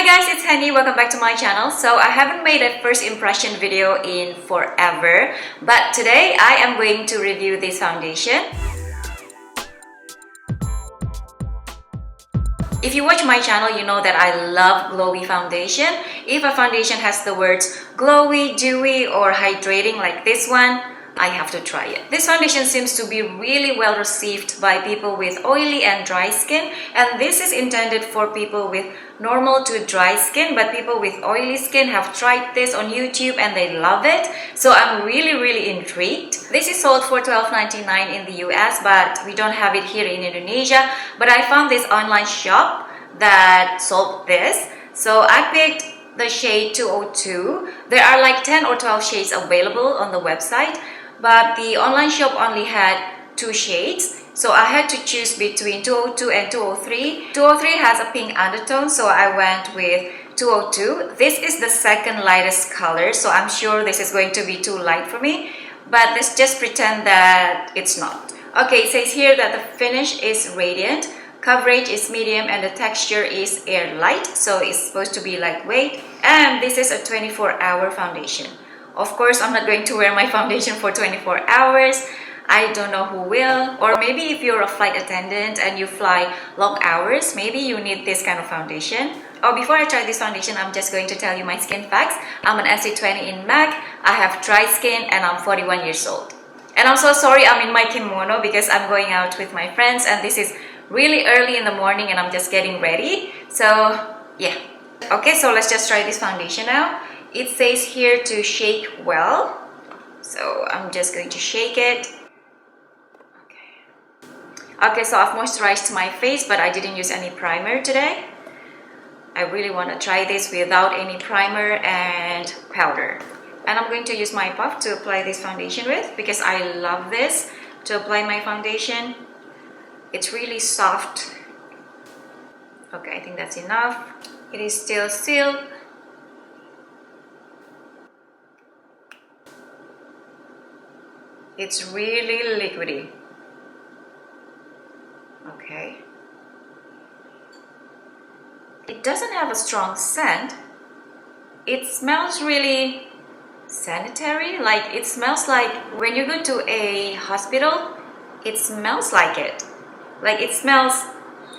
guys, it's Henny. Welcome back to my channel. So I haven't made a first impression video in forever, but today I am going to review this foundation. If you watch my channel, you know that I love glowy foundation. If a foundation has the words glowy, dewy, or hydrating like this one, I have to try it. This foundation seems to be really well received by people with oily and dry skin, and this is intended for people with normal to dry skin, but people with oily skin have tried this on YouTube and they love it. So I'm really intrigued. This is sold for $12.99 in the US, but we don't have it here in Indonesia. But I found this online shop that sold this. So I picked the shade 202. There are like 10 or 12 shades available on the website, but the online shop only had 2 shades. So I had to choose between 202 and 203. 203 has a pink undertone, so I went with 202. This is the second lightest color, so I'm sure this is going to be too light for me. But let's just pretend that it's not. Okay, it says here that the finish is radiant, coverage is medium, and the texture is air light, so it's supposed to be lightweight. And this is a 24-hour foundation. Of course, I'm not going to wear my foundation for 24 hours. I don't know who will. Or maybe if you're a flight attendant and you fly long hours, maybe you need this kind of foundation. Oh, before I try this foundation, I'm just going to tell you my skin facts. I'm an SC20 in MAC, I have dry skin, and I'm 41 years old. And I'm so sorry I'm in my kimono because I'm going out with my friends, and this is really early in the morning and I'm just getting ready. So, yeah. Okay, so let's just try this foundation now. It says here to shake well, so I'm just going to shake it. Okay, so I've moisturized my face, but I didn't use any primer today. I really want to try this without any primer and powder. And I'm going to use my puff to apply this foundation with, because I love this to apply my foundation. It's really soft. Okay, I think that's enough. It is still sealed. It's really liquidy. Okay. It doesn't have a strong scent. It smells really sanitary. Like, it smells like when you go to a hospital, it smells like it. Like, it smells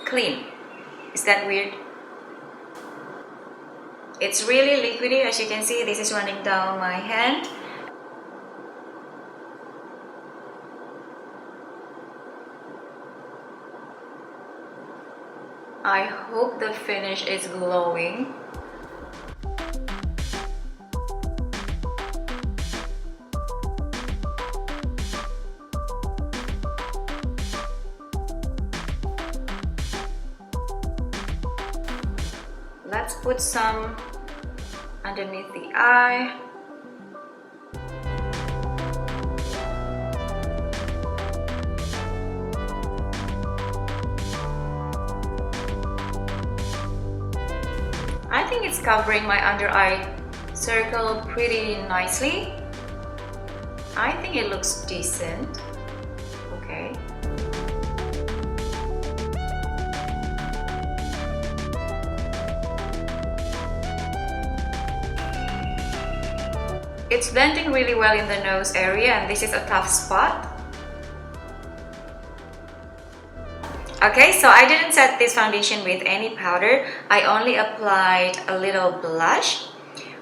clean. Is that weird? It's really liquidy. As you can see, this is running down my hand. I hope the finish is glowing. Let's put some underneath the eye. I think it's covering my under eye circle pretty nicely. I think it looks decent. Okay. It's blending really well in the nose area, and this is a tough spot. Okay, so I didn't set this foundation with any powder. I only applied a little blush.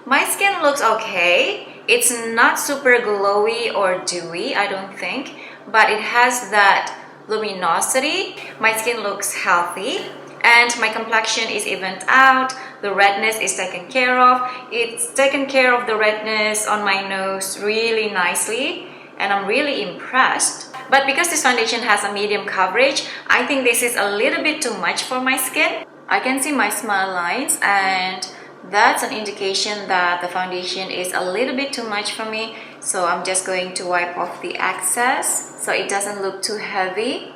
My skin looks okay. It's not super glowy or dewy, I don't think, but it has that luminosity. My skin looks healthy, and my complexion is evened out. The redness is taken care of. It's taken care of the redness on my nose really nicely, and I'm really impressed. But because this foundation has a medium coverage, I think this is a little bit too much for my skin. I can see my smile lines, and that's an indication that the foundation is a little bit too much for me. So I'm just going to wipe off the excess so it doesn't look too heavy.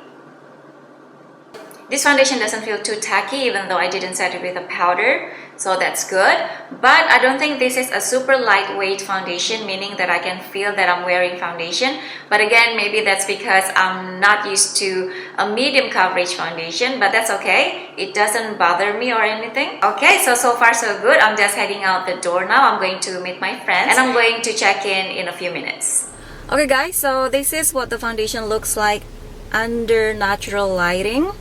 This foundation doesn't feel too tacky even though I didn't set it with a powder, so that's good. But I don't think this is a super lightweight foundation, meaning that I can feel that I'm wearing foundation. But again, maybe that's because I'm not used to a medium coverage foundation, but that's okay. It doesn't bother me or anything. Okay, so far so good. I'm just heading out the door now. I'm going to meet my friends and I'm going to check in a few minutes. Okay guys, so this is what the foundation looks like under natural lighting.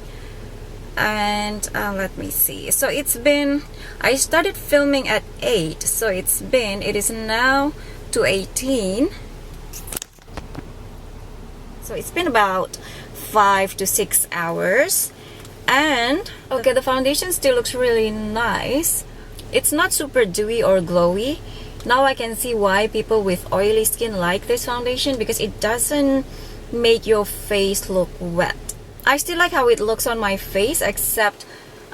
And let me see, so I started filming at 8, so it is now 2:18, so it's been about 5 to 6 hours. And okay, the foundation still looks really nice. It's not super dewy or glowy. Now I can see why people with oily skin like this foundation, because it doesn't make your face look wet. I still like how it looks on my face, except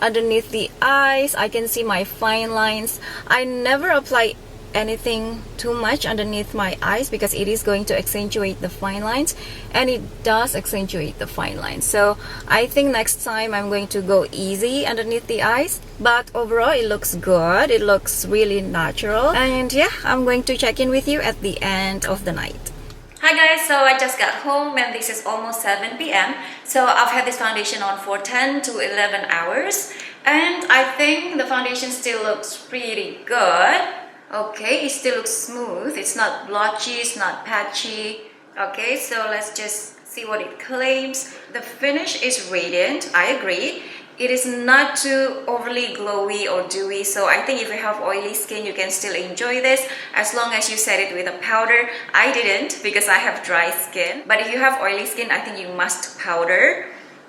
underneath the eyes I can see my fine lines. I never apply anything too much underneath my eyes because it is going to accentuate the fine lines, and it does accentuate the fine lines. So I think next time I'm going to go easy underneath the eyes. But overall it looks good. It looks really natural. And yeah, I'm going to check in with you at the end of the night. Hi guys, so I just got home and this is almost 7 p.m. So I've had this foundation on for 10 to 11 hours and I think the foundation still looks pretty good. Okay, it still looks smooth. It's not blotchy, it's not patchy. Okay, so let's just see what it claims. The finish is radiant, I agree. It is not too overly glowy or dewy, so I think if you have oily skin, you can still enjoy this as long as you set it with a powder. I didn't because I have dry skin, but if you have oily skin, I think you must powder.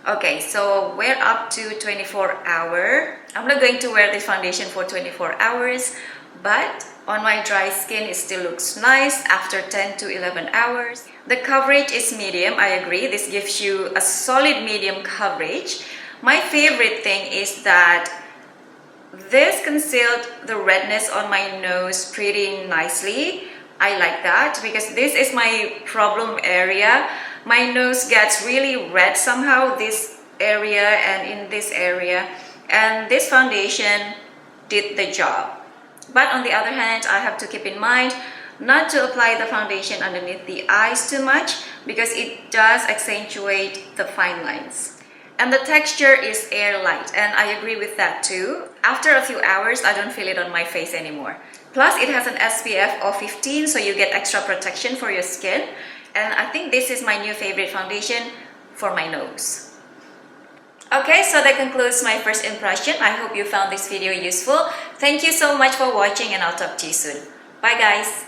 Okay, so we're up to 24 hour. I'm not going to wear this foundation for 24 hours, but on my dry skin, it still looks nice after 10 to 11 hours. The coverage is medium, I agree. This gives you a solid medium coverage. My favorite thing is that this concealed the redness on my nose pretty nicely. I like that because this is my problem area. My nose gets really red somehow, this area and in this area, and this foundation did the job. But on the other hand, I have to keep in mind not to apply the foundation underneath the eyes too much because it does accentuate the fine lines. And the texture is air-light, and I agree with that too. After a few hours, I don't feel it on my face anymore. Plus, it has an SPF of 15, so you get extra protection for your skin. And I think this is my new favorite foundation for my nose. Okay, so that concludes my first impression. I hope you found this video useful. Thank you so much for watching, and I'll talk to you soon. Bye guys!